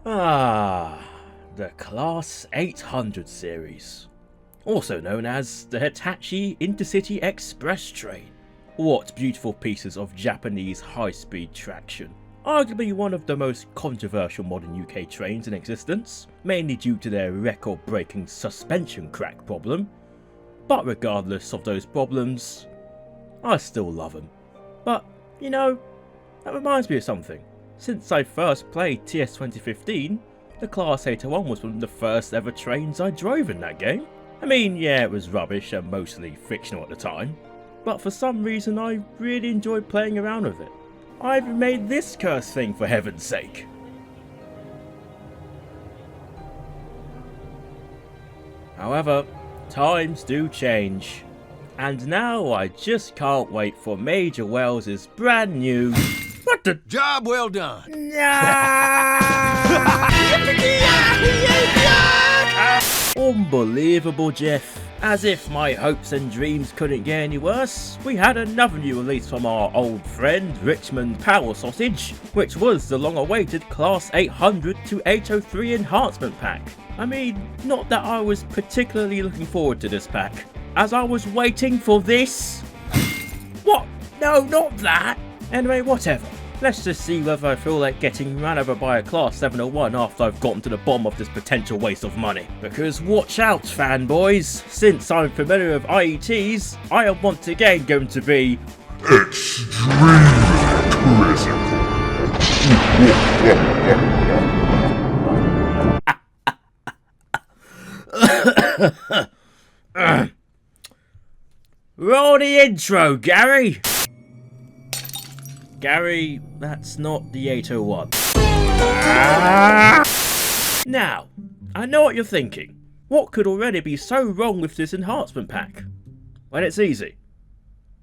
The Class 800 series, also known as the Hitachi Intercity Express train. What beautiful pieces of Japanese high-speed traction. Arguably one of the most controversial modern UK trains in existence, mainly due to their record-breaking suspension crack problem. But regardless of those problems, I still love them. But, you know, that reminds me of something. Since I first played TS 2015, the Class 801 was one of the first ever trains I drove in that game. I mean, yeah, it was rubbish and mostly fictional at the time, but for some reason I really enjoyed playing around with it. I even made this cursed thing, for heaven's sake. However, times do change, and now I just can't wait for Major Wells's brand new... What the... Job well done! Unbelievable, Jeff. As if my hopes and dreams couldn't get any worse, we had another new release from our old friend Richmond Power Sausage, which was the long-awaited Class 800 to 803 Enhancement pack. I mean, not that I was particularly looking forward to this pack, as I was waiting for this. What? No, not that! Anyway, whatever. Let's just see whether I feel like getting ran over by a Class 701 after I've gotten to the bottom of this potential waste of money. Because watch out, fanboys, since I'm familiar with IETs, I am once again going to be extremely critical. Roll the intro, Gary! Gary, that's not the 801. Now, I know what you're thinking. What could already be so wrong with this enhancement pack? Well, it's easy.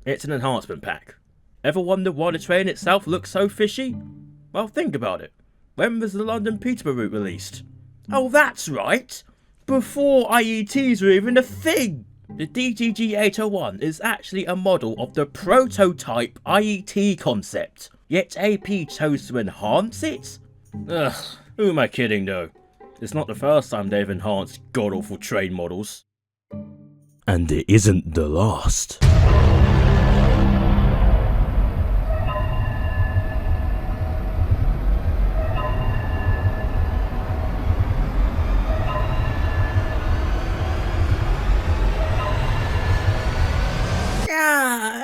It's an enhancement pack. Ever wonder why the train itself looks so fishy? Well, think about it. When was the London Peterborough route released? Oh, that's right! Before IETs were even a thing! The DGG 801 is actually a model of the prototype IET concept, yet AP chose to enhance it? Ugh, who am I kidding though? It's not the first time they've enhanced god-awful train models. And it isn't the last.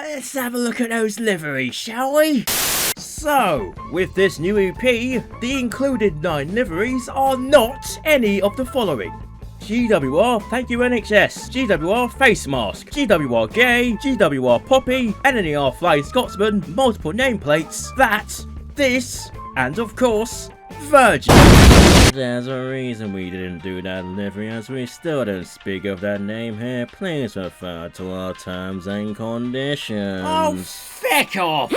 Let's have a look at those liveries, shall we? So, with this new EP, the included 9 liveries are not any of the following. GWR Thank You NHS, GWR Facemask, GWR Gay, GWR Poppy, NNER Flying Scotsman, multiple nameplates, that, this, and of course, Virgin. There's a reason we didn't do that livery, as we still don't speak of that name here. Please refer to our terms and conditions. Oh, feck off!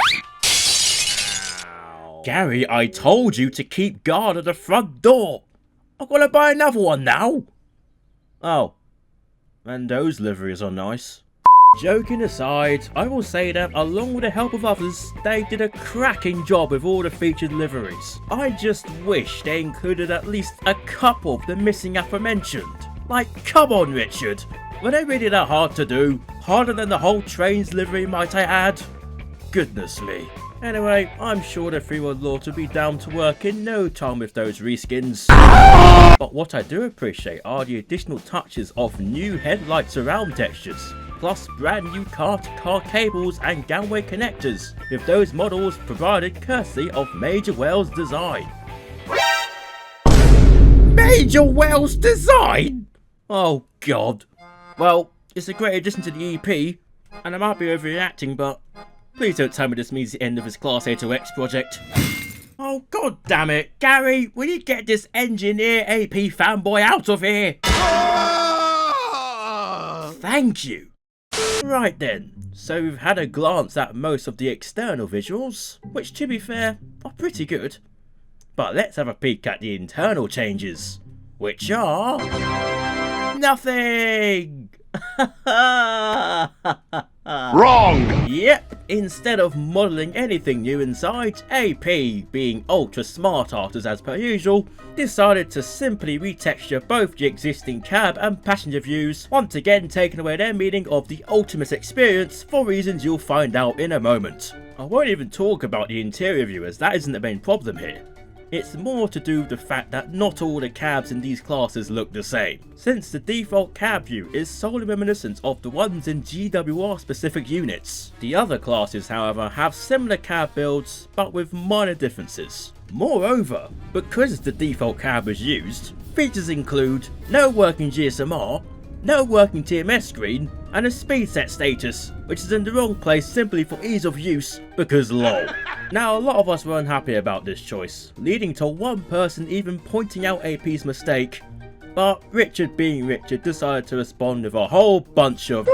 Ow. Gary, I told you to keep guard at the front door. I've got to buy another one now. Oh, and those liveries are nice. Joking aside, I will say that along with the help of others, they did a cracking job with all the featured liveries. I just wish they included at least a couple of the missing aforementioned. Like, come on Richard, were they really that hard to do? Harder than the whole train's livery, might I add? Goodness me. Anyway, I'm sure the Free World Lords will be down to work in no time with those reskins. But what I do appreciate are the additional touches of new headlight surround textures, plus brand new car-to-car cables and gangway connectors, with those models provided courtesy of Major Well's design. Major Well's design? Oh god. Well, it's a great addition to the EP, and I might be overreacting, but please don't tell me this means the end of his Class 8OX project. Oh god damn it, Gary, will you get this engineer AP fanboy out of here? Thank you. Right then, so we've had a glance at most of the external visuals, which to be fair, are pretty good. But let's have a peek at the internal changes, which are... nothing! Wrong! Yep, instead of modelling anything new inside, AP, being ultra smart artists as per usual, decided to simply retexture both the existing cab and passenger views, once again taking away their meaning of the ultimate experience for reasons you'll find out in a moment. I won't even talk about the interior view as that isn't the main problem here. It's more to do with the fact that not all the cabs in these classes look the same, since the default cab view is solely reminiscent of the ones in GWR specific units. The other classes, however, have similar cab builds, but with minor differences. Moreover, because the default cab was used, features include no working GSMR, no working TMS screen, and a speed set status, which is in the wrong place simply for ease of use, because lol. Now, a lot of us were unhappy about this choice, leading to one person even pointing out AP's mistake, but Richard being Richard decided to respond with a whole bunch of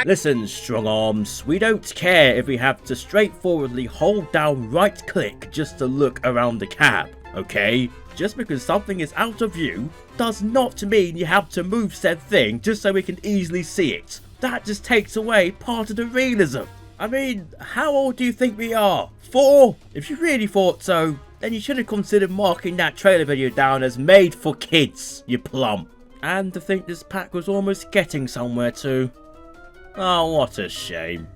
"Listen, strong arms, we don't care if we have to straightforwardly hold down right click just to look around the cab, okay? Just because something is out of view does not mean you have to move said thing just so we can easily see it. That just takes away part of the realism. I mean, how old do you think we are? 4? If you really thought so, then you should have considered marking that trailer video down as made for kids, you plum. And to think this pack was almost getting somewhere too. Oh, what a shame.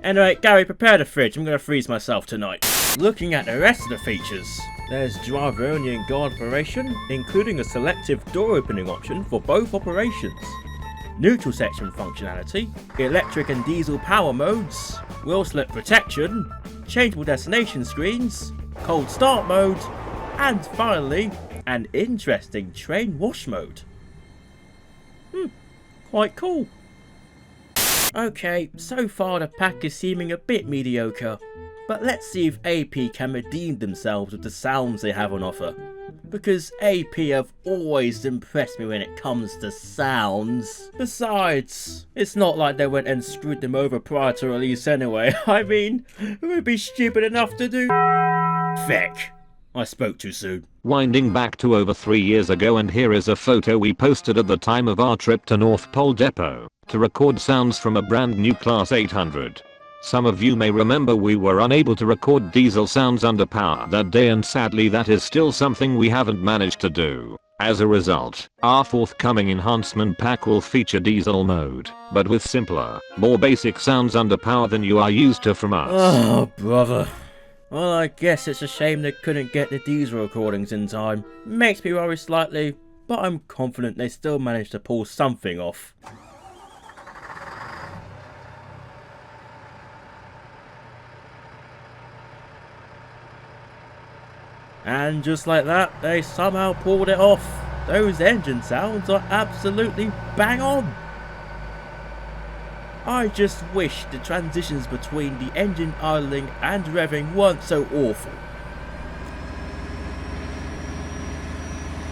Anyway, Gary, prepare the fridge, I'm gonna freeze myself tonight. Looking at the rest of the features, there's driver only and guard operation, including a selective door opening option for both operations. Neutral section functionality, electric and diesel power modes, wheel slip protection, changeable destination screens, cold start mode, and finally, an interesting train wash mode. Quite cool. Okay, so far the pack is seeming a bit mediocre, but let's see if AP can redeem themselves with the sounds they have on offer. Because AP have always impressed me when it comes to sounds. Besides, it's not like they went and screwed them over prior to release anyway. I mean, who would be stupid enough to do? Feck. I spoke too soon. Winding back to over 3 years ago, and here is a photo we posted at the time of our trip to North Pole Depot to record sounds from a brand new Class 800. Some of you may remember we were unable to record diesel sounds under power that day, and sadly that is still something we haven't managed to do. As a result, our forthcoming enhancement pack will feature diesel mode, but with simpler, more basic sounds under power than you are used to from us. Oh, brother. Well, I guess it's a shame they couldn't get the diesel recordings in time. Makes me worry slightly, but I'm confident they still managed to pull something off. And just like that, they somehow pulled it off. Those engine sounds are absolutely bang on. I just wish the transitions between the engine idling and revving weren't so awful.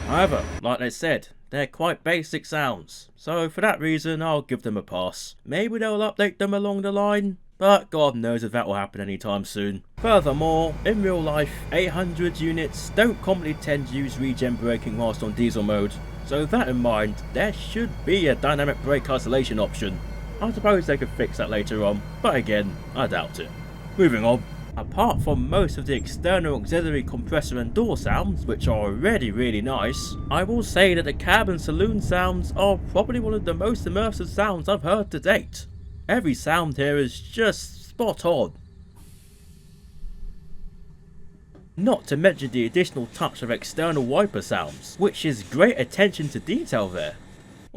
However, like they said, they're quite basic sounds, so for that reason I'll give them a pass. Maybe they'll update them along the line, but God knows if that will happen anytime soon. Furthermore, in real life, 800 units don't commonly tend to use regen braking whilst on diesel mode, so with that in mind, there should be a dynamic brake isolation option. I suppose they could fix that later on, but again, I doubt it. Moving on. Apart from most of the external auxiliary compressor and door sounds, which are already really nice, I will say that the cab and saloon sounds are probably one of the most immersive sounds I've heard to date. Every sound here is just spot on. Not to mention the additional touch of external wiper sounds, which is great attention to detail there.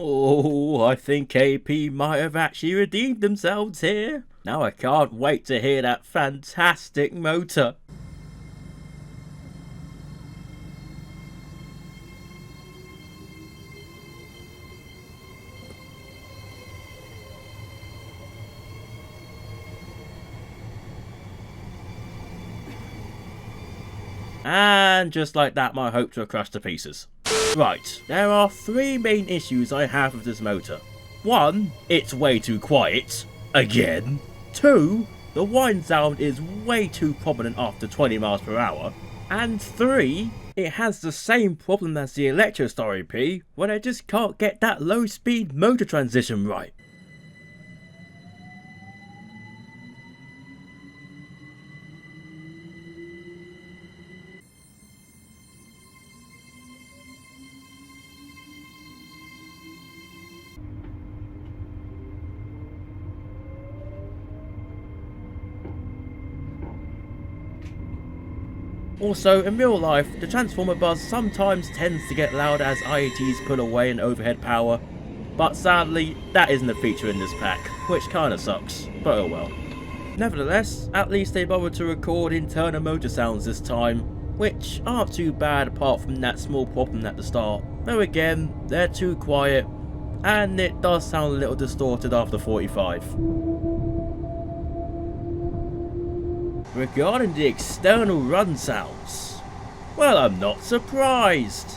Oh, I think AP might have actually redeemed themselves here. Now I can't wait to hear that fantastic motor. And just like that, my hopes were crushed to pieces. Right, there are 3 main issues I have with this motor. 1, it's way too quiet. Again. 2, the whine sound is way too prominent after 20 miles per hour. And 3, it has the same problem as the Electrostar EP, where they just can't get that low speed motor transition right. Also, in real life, the transformer buzz sometimes tends to get louder as IETs pull away in overhead power, but sadly, that isn't a feature in this pack, which kinda sucks, but oh well. Nevertheless, at least they bothered to record internal motor sounds this time, which aren't too bad apart from that small problem at the start, though again, they're too quiet, and it does sound a little distorted after 45. Regarding the external run sounds, well, I'm not surprised.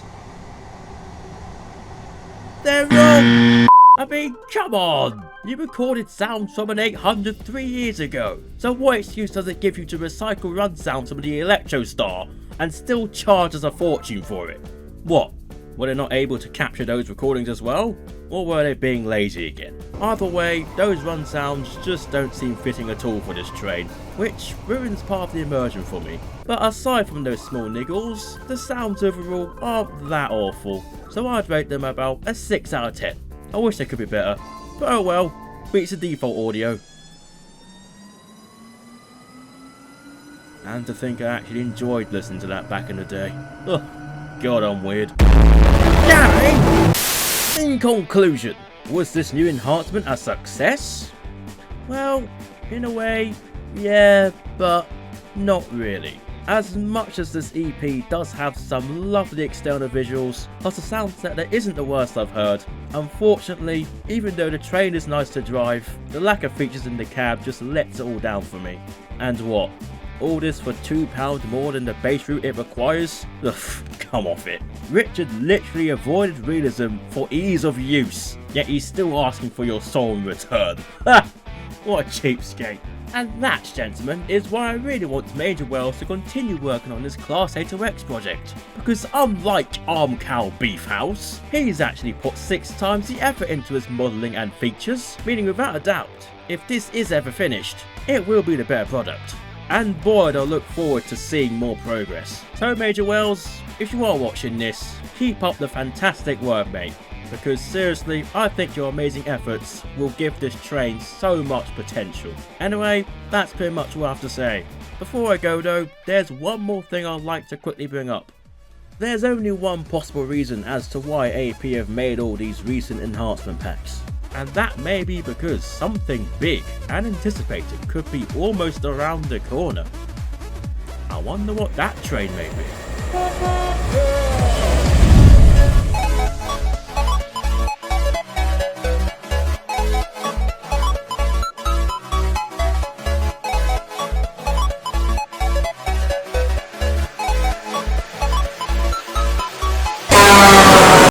They're wrong! I mean, come on! You recorded sounds from an 800 3 years ago, so what excuse does it give you to recycle run sounds from the Electrostar and still charge us a fortune for it? What? Were they not able to capture those recordings as well? Or were they being lazy again? Either way, those run sounds just don't seem fitting at all for this train, which ruins part of the immersion for me. But aside from those small niggles, the sounds overall aren't that awful, so I'd rate them about a 6 out of 10. I wish they could be better, but oh well, beats the default audio. And to think I actually enjoyed listening to that back in the day. Ugh, God, I'm weird. Gary! In conclusion, was this new enhancement a success? Well, in a way, yeah, but not really. As much as this EP does have some lovely external visuals, plus a soundset that isn't the worst I've heard, unfortunately, even though the train is nice to drive, the lack of features in the cab just lets it all down for me. And what? All this for £2 more than the base route it requires? Ugh, come off it. Richard literally avoided realism for ease of use, yet he's still asking for your soul in return. Ha! What a cheapskate. And that, gentlemen, is why I really want Major Wells to continue working on this Class 8OX project. Because unlike Arm Cow Beef House, he's actually put 6 times the effort into his modelling and features, meaning without a doubt, if this is ever finished, it will be the better product. And boy, I look forward to seeing more progress. So Major Wells, if you are watching this, keep up the fantastic work, mate. Because seriously, I think your amazing efforts will give this train so much potential. Anyway, that's pretty much all I have to say. Before I go though, there's one more thing I'd like to quickly bring up. There's only one possible reason as to why AP have made all these recent enhancement packs. And that may be because something big and anticipated could be almost around the corner. I wonder what that train may be.